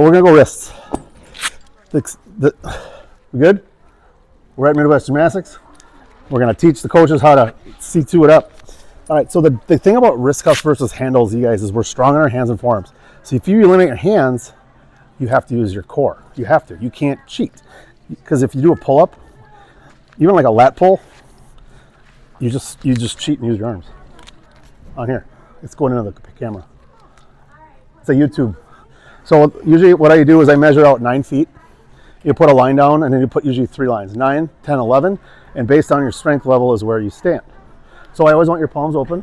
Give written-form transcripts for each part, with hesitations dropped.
We're gonna go wrists. We good? We're at Midwest Gymnastics. We're gonna teach the coaches how to C2 it up. All right, so the thing about wrist cuffs versus handles, you guys, is we're strong in our hands and forearms. So if you eliminate your hands, you have to use your core. You have to. You can't cheat. Because if you do a pull-up, even like a lat pull, you just cheat and use your arms. On here. It's going into the camera. It's a YouTube. So usually what I do is I measure out 9 feet. You put a line down and then you put usually 3 lines, 9, 10, 11, and based on your strength level is where you stand. So I always want your palms open.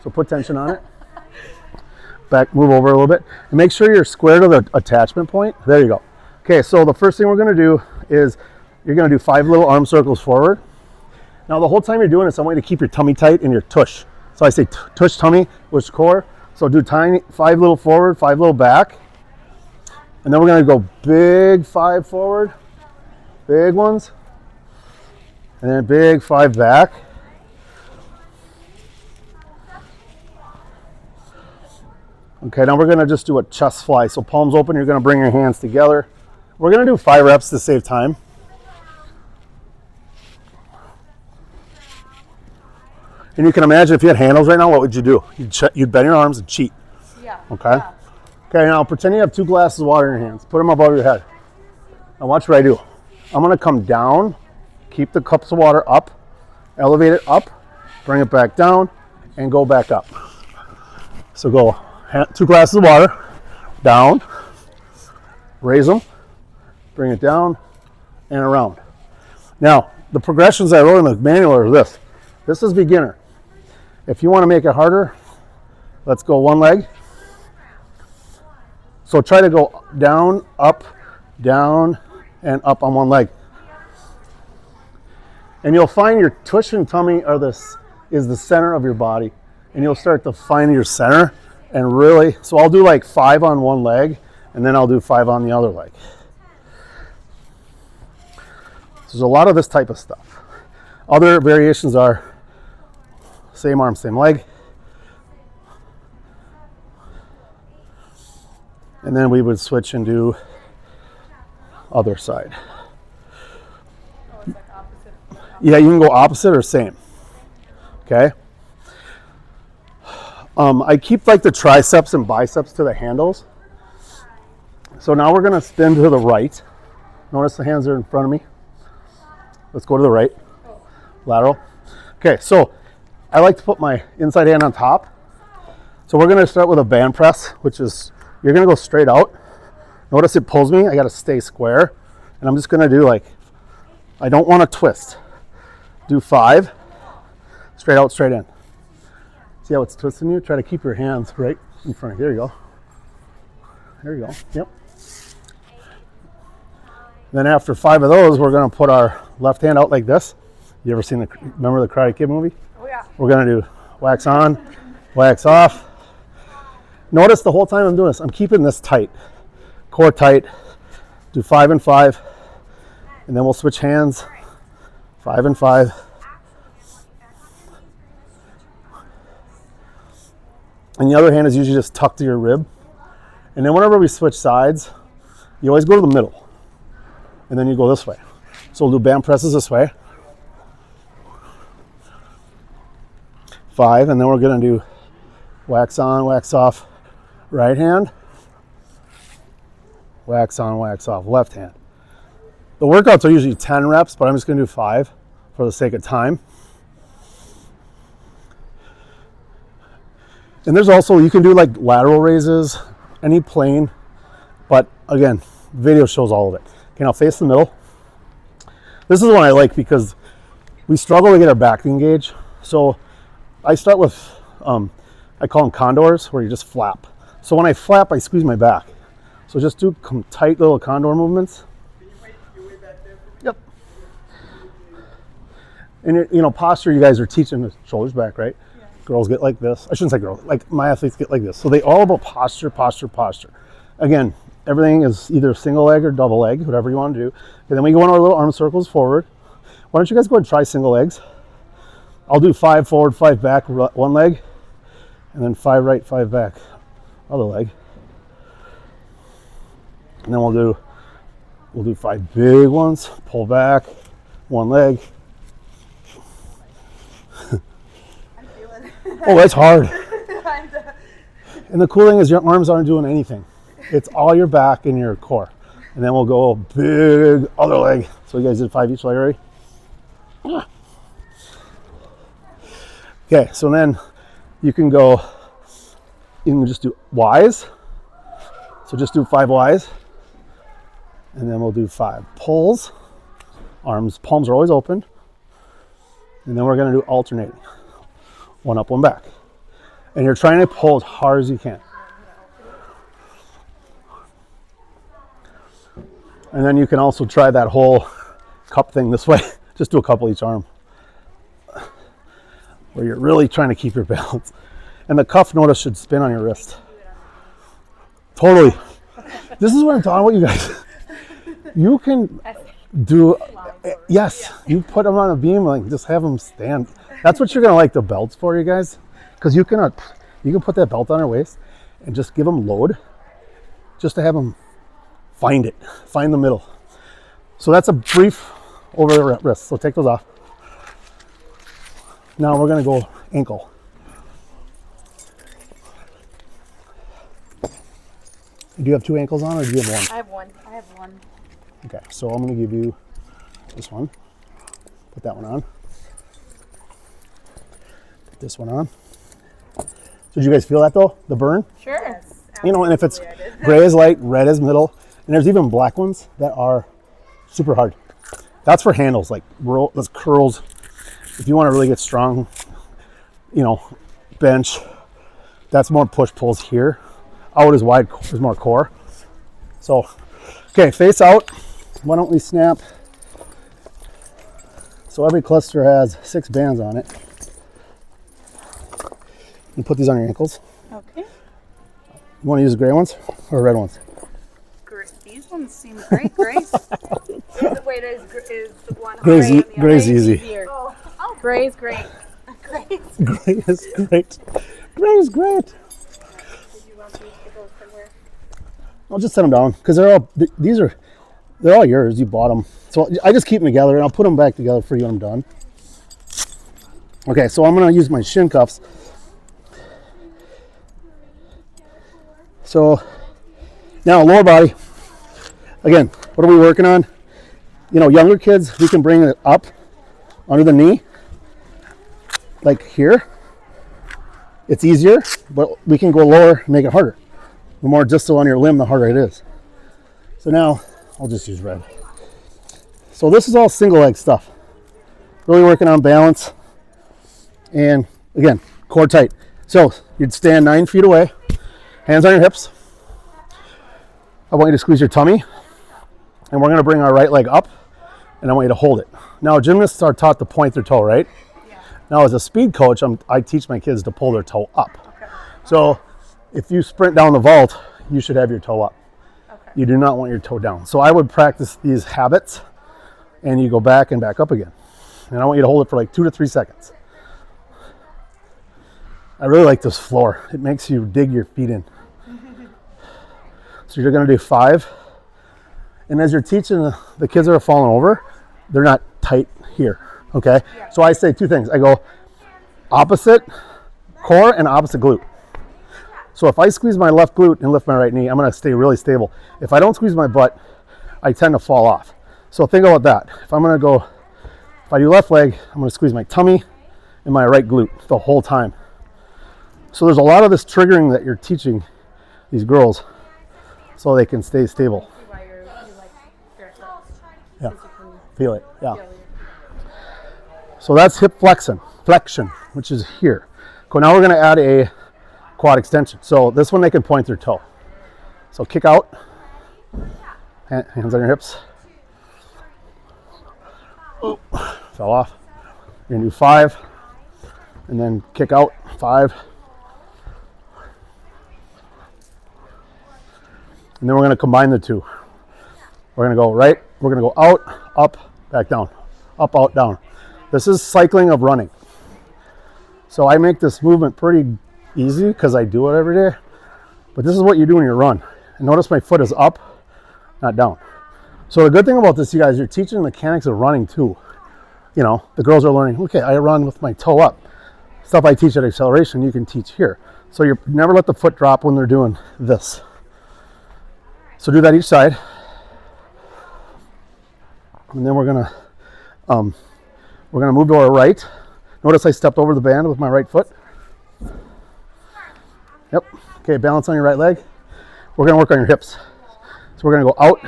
So put tension on it. Back, move over a little bit. And make sure you're square to the attachment point. There you go. Okay, so the first thing we're gonna do is you're gonna do 5 little arm circles forward. Now the whole time you're doing this, I want you to keep your tummy tight and your tush. So I say tush tummy, which core. So do 5 little forward, 5 little back. And then we're gonna go big 5 forward, big ones. And then big 5 back. Okay, now we're gonna just do a chest fly. So palms open, you're gonna bring your hands together. We're gonna do 5 reps to save time. And you can imagine if you had handles right now, what would you do? You'd bend your arms and cheat. Yeah. Okay? Yeah. Okay, now pretend you have 2 glasses of water in your hands. Put them above your head. Now watch what I do. I'm gonna come down, keep the cups of water up, elevate it up, bring it back down, and go back up. So go 2 glasses of water, down, raise them, bring it down, and around. Now, the progressions I wrote in the manual are this. This is beginner. If you want to make it harder, let's go 1 leg. So try to go down, and up on 1 leg. And you'll find your tush and tummy is the center of your body. And you'll start to find your center and really, so I'll do like 5 on 1 leg, and then I'll do 5 on the other leg. So there's a lot of this type of stuff. Other variations are same arm, same leg. And then we would switch and do other side. Yeah, you can go opposite or same. Okay. I keep like the triceps and biceps to the handles. So now we're gonna spin to the right. Notice the hands are in front of me. Let's go to the right. Lateral. Okay, so I like to put my inside hand on top. So we're gonna start with a band press, which is, you're gonna go straight out. Notice it pulls me, I gotta stay square. And I'm just gonna do like, I don't wanna twist. Do 5, straight out, straight in. See how it's twisting you? Try to keep your hands right in front of you. There you go. There you go, yep. Then after 5 of those, we're gonna put our left hand out like this. You ever seen remember the Karate Kid movie? Oh yeah. We're gonna do wax on, wax off. Notice the whole time I'm doing this, I'm keeping this tight, core tight. Do 5 and 5, and then we'll switch hands, 5 and 5. And the other hand is usually just tucked to your rib. And then whenever we switch sides, you always go to the middle, and then you go this way. So we'll do band presses this way. 5, and then we're gonna do wax on, wax off, right hand. Wax on, wax off, left hand. The workouts are usually 10 reps, but I'm just gonna do 5 for the sake of time. And there's also, you can do like lateral raises, any plane, but again, video shows all of it. Okay, now face the middle. This is one I like because we struggle to get our back to engage. So I start with, I call them condors, where you just flap. So when I flap, I squeeze my back. So just do tight little condor movements. Yep. And you know, posture, you guys are teaching the shoulders back, right? Yeah. Girls get like this. I shouldn't say girls, like my athletes get like this. So they all about posture, posture, posture. Again, everything is either single leg or double leg, whatever you want to do. And then we go in our little arm circles forward. Why don't you guys go ahead and try single legs? I'll do 5 forward, 5 back, 1 leg, and then 5 right, 5 back, other leg. And then we'll do 5 big ones. Pull back, one leg. I'm feeling it. Oh, that's hard. And the cool thing is your arms aren't doing anything. It's all your back and your core. And then we'll go big other leg. So you guys did 5 each leg already? Okay, so then you can just do Ys. So just do 5 Ys. And then we'll do 5 pulls. Palms are always open. And then we're gonna do alternating. One up, one back. And you're trying to pull as hard as you can. And then you can also try that whole cup thing this way. Just do a couple each arm. Where you're really trying to keep your balance. And the cuff, notice, should spin on your wrist. Totally. This is what I'm talking about, you guys. You can do, yes, you put them on a beam, like just have them stand. That's what you're gonna like the belts for, you guys. Because you can put that belt on their waist and just give them load, just to have them find the middle. So that's a brief over the wrist. So take those off. Now we're gonna go ankle. Do you have 2 ankles on, or do you have 1? I have one. Okay, so I'm gonna give you this one. Put that one on. Put this one on. So did you guys feel that though? The burn? Sure. Yes, you know, and if it's gray is light, red is middle, and there's even black ones that are super hard. That's for handles, like that's curls. If you want to really get strong, you know, bench, that's more push pulls here. Out is wide, is more core. So, okay, face out. Why don't we snap? So every cluster has 6 bands on it. You put these on your ankles. Okay. You want to use the gray ones or red ones? These ones seem great. Wait, is the one Gray's easy. Oh, gray's great. Gray is great. Gray is great. Did you want me to go somewhere? I'll just set them down because they're all yours. You bought them, so I just keep them together and I'll put them back together for you when I'm done. Okay, so I'm gonna use my shin cuffs. So now lower body. Again, what are we working on? You know, younger kids, we can bring it up under the knee, like here. It's easier, but we can go lower and make it harder. The more distal on your limb, the harder it is. So now, I'll just use red. So this is all single leg stuff. Really working on balance. And again, core tight. So you'd stand 9 feet away, hands on your hips. I want you to squeeze your tummy. And we're gonna bring our right leg up, and I want you to hold it. Now, gymnasts are taught to point their toe, right? Yeah. Now, as a speed coach, I teach my kids to pull their toe up. Okay. So if you sprint down the vault, you should have your toe up. Okay. You do not want your toe down. So I would practice these habits, and you go back and back up again. And I want you to hold it for like 2 to 3 seconds. I really like this floor. It makes you dig your feet in. So you're gonna do 5. And as you're teaching the kids that are falling over, they're not tight here, okay? Yeah. So I say 2 things. I go opposite core and opposite glute. So if I squeeze my left glute and lift my right knee, I'm gonna stay really stable. If I don't squeeze my butt, I tend to fall off. So think about that. If I do left leg, I'm gonna squeeze my tummy and my right glute the whole time. So there's a lot of this triggering that you're teaching these girls so they can stay stable. Yeah, feel it, yeah. So that's hip flexion, which is here. Cool, now we're gonna add a quad extension. So this one they can point their toe. So kick out, hands on your hips. Oh, fell off. You're gonna do 5, and then kick out, 5. And then we're gonna combine the 2. We're gonna go right, we're gonna go out, up, back down, up, out, down. This is cycling of running. So I make this movement pretty easy because I do it every day, but this is what you do when you run. And notice my foot is up, not down. So the good thing about this, you guys, you're teaching the mechanics of running too. You know, the girls are learning, okay, I run with my toe up. Stuff I teach at acceleration, you can teach here. So you never let the foot drop when they're doing this. So do that each side. And then we're gonna move to our right. Notice I stepped over the band with my right foot. Yep. Okay, balance on your right leg. We're gonna work on your hips. So we're gonna go out.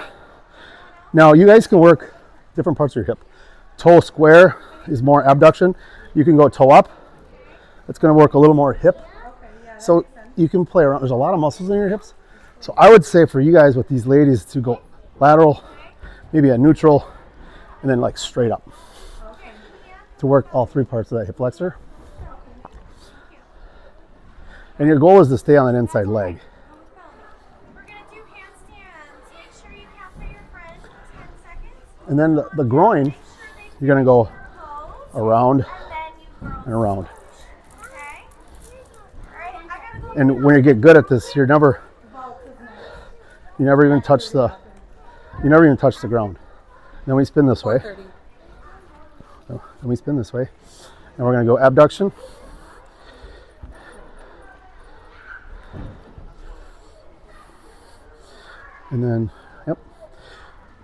Now you guys can work different parts of your hip. Toe square is more abduction. You can go toe up. It's gonna work a little more hip. So you can play around. There's a lot of muscles in your hips. So I would say for you guys with these ladies to go lateral, maybe a neutral, and then like straight up. To work all three parts of that hip flexor. And your goal is to stay on that inside leg. We're going to do handstands. Make sure you count for your friend 10 seconds. And then the groin, you're going to go around and around. Okay. All right, I gotta go. And when you get good at this, you never even touch the ground. Then we spin this way. Then we spin this way. And we're going to go abduction. And then, yep.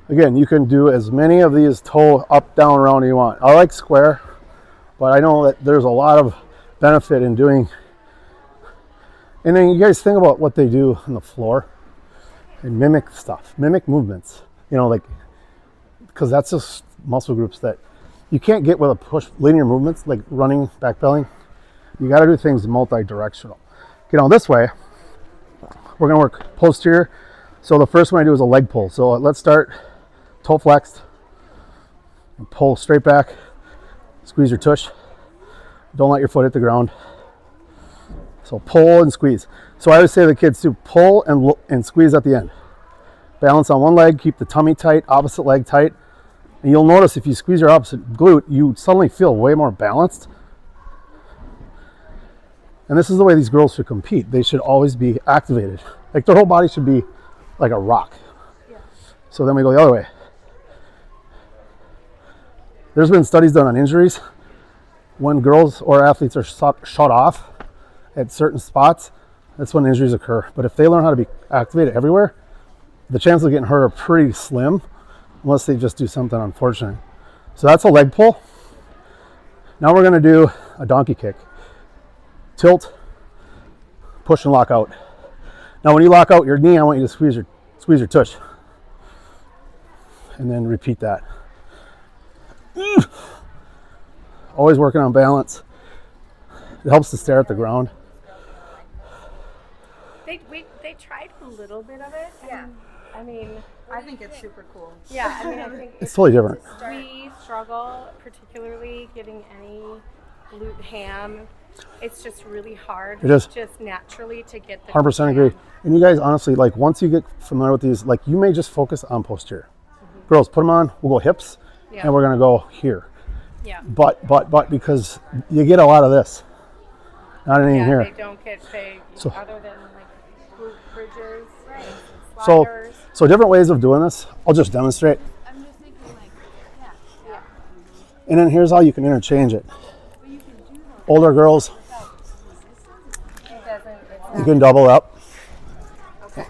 Again, you can do as many of these toe up, down, around as you want. I like square, but I know that there's a lot of benefit in doing. And then you guys think about what they do on the floor and mimic stuff, mimic movements. You know, like, because that's just muscle groups that you can't get with a push linear movements like running, backpedaling. You got to do things multi-directional. Get on this way. We're going to work posterior. So the first one I do is a leg pull. So let's start toe flexed and pull straight back. Squeeze your tush. Don't let your foot hit the ground. So pull and squeeze. So I always say to the kids to pull and squeeze at the end. Balance on one leg, keep the tummy tight, opposite leg tight. And you'll notice if you squeeze your opposite glute, you suddenly feel way more balanced. And this is the way these girls should compete. They should always be activated. Like their whole body should be like a rock. Yeah. So then we go the other way. There's been studies done on injuries. When girls or athletes are shut off at certain spots, that's when injuries occur. But if they learn how to be activated everywhere, the chances of getting hurt are pretty slim, unless they just do something unfortunate. So that's a leg pull. Now we're going to do a donkey kick. Tilt, push and lock out. Now when you lock out your knee, I want you to squeeze your tush. And then repeat that. Always working on balance. It helps to stare at the ground. They tried a little bit of it. Yeah. I mean, I think it's super cool. yeah. I mean, I think It's totally different. we struggle, particularly getting any glute ham. It's just really hard. It is. Just naturally to get the 100% agree. And you guys, honestly, like once you get familiar with these, like you may just focus on posterior. Girls, put them on. We'll go hips, Yeah. and we're gonna go here. Yeah. But because you get a lot of this, not anything Yeah, here. they don't get So- other than like glute bridges and So, sliders. so different ways of doing this. I'll just demonstrate. I'm just thinking like, yeah. And then here's how you can interchange it. Older girls, you can double up.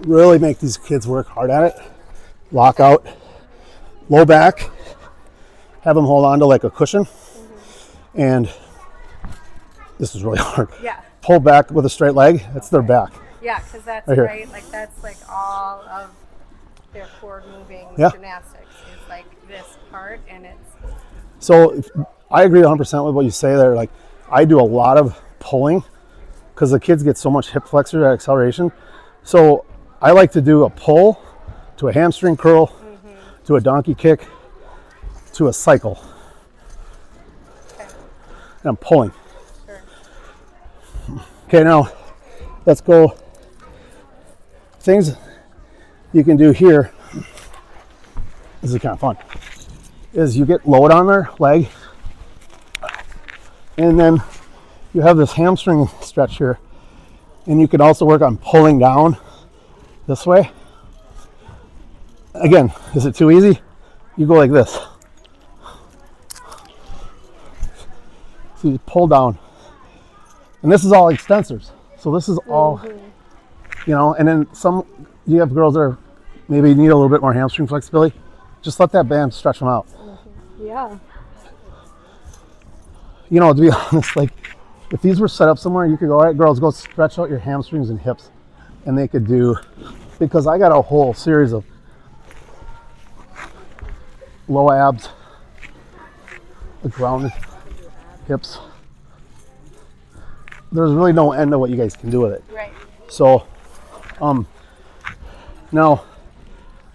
Really make these kids work hard at it. Lock out, low back. Have them hold on to like a cushion. And this is really hard. Yeah. Pull back with a straight leg. That's their back. Yeah, because that's Right here. right. Like that's like all of their forward moving Yeah. gymnastics is like this part, and it's So I agree 100% with what you say there. Like I do a lot of pulling because the kids get so much hip flexor at acceleration. So I like to do a pull to a hamstring curl, to a donkey kick, to a cycle. okay. And I'm pulling. Sure. Okay, now let's go. Things you can do here, this is kind of fun, is you get load on their leg, and then you have this hamstring stretch here, and you can also work on pulling down this way. Again, is it too easy? You go like this. So you pull down. And this is all extensors. So this is all, you know, and then you have girls that are maybe need a little bit more hamstring flexibility. Just let that band stretch them out. Yeah. You know, to be honest, like if these were set up somewhere, you could go, all right, girls, go stretch out your hamstrings and hips. And they could do, because I got a whole series of low abs, the grounded hips. There's really no end to what you guys can do with it. Right. So, now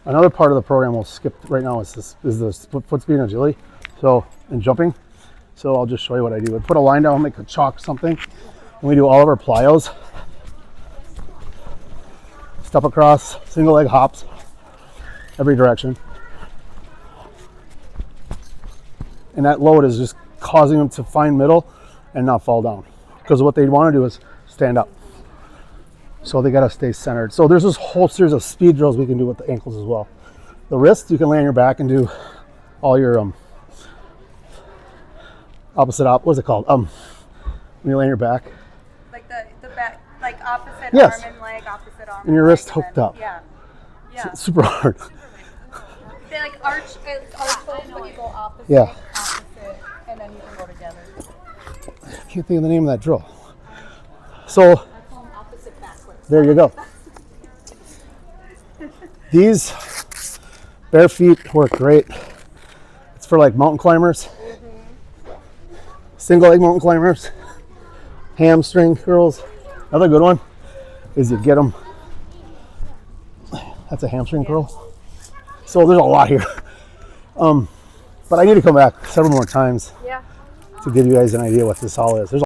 another part of the program we'll skip right now is the foot speed and agility. So, and jumping. So I'll just show you what I do. I put a line down, make a chalk something, and we do all of our plyos. Step across, single leg hops, every direction. And that load is just causing them to find middle and not fall down. Because what they want to do is stand up. So they got to stay centered. So there's this whole series of speed drills we can do with the ankles as well. The wrist, you can lay on your back and do all your what's it called? When you lay on your back. Like the back, like opposite Yes. arm and leg, opposite arm. And your wrist hooked up. Yeah. Yeah. It's super hard. They like arch when you go opposite, Yeah. opposite, and then you can go together. I can't think of the name of that drill. So Opposite backwards. there you go. These bare feet work great. It's for like mountain climbers, single leg mountain climbers, hamstring curls. Another good one is you get them. That's a hamstring curl. So there's a lot here. But I need to come back several more times Yeah. to give you guys an idea what this all is. There's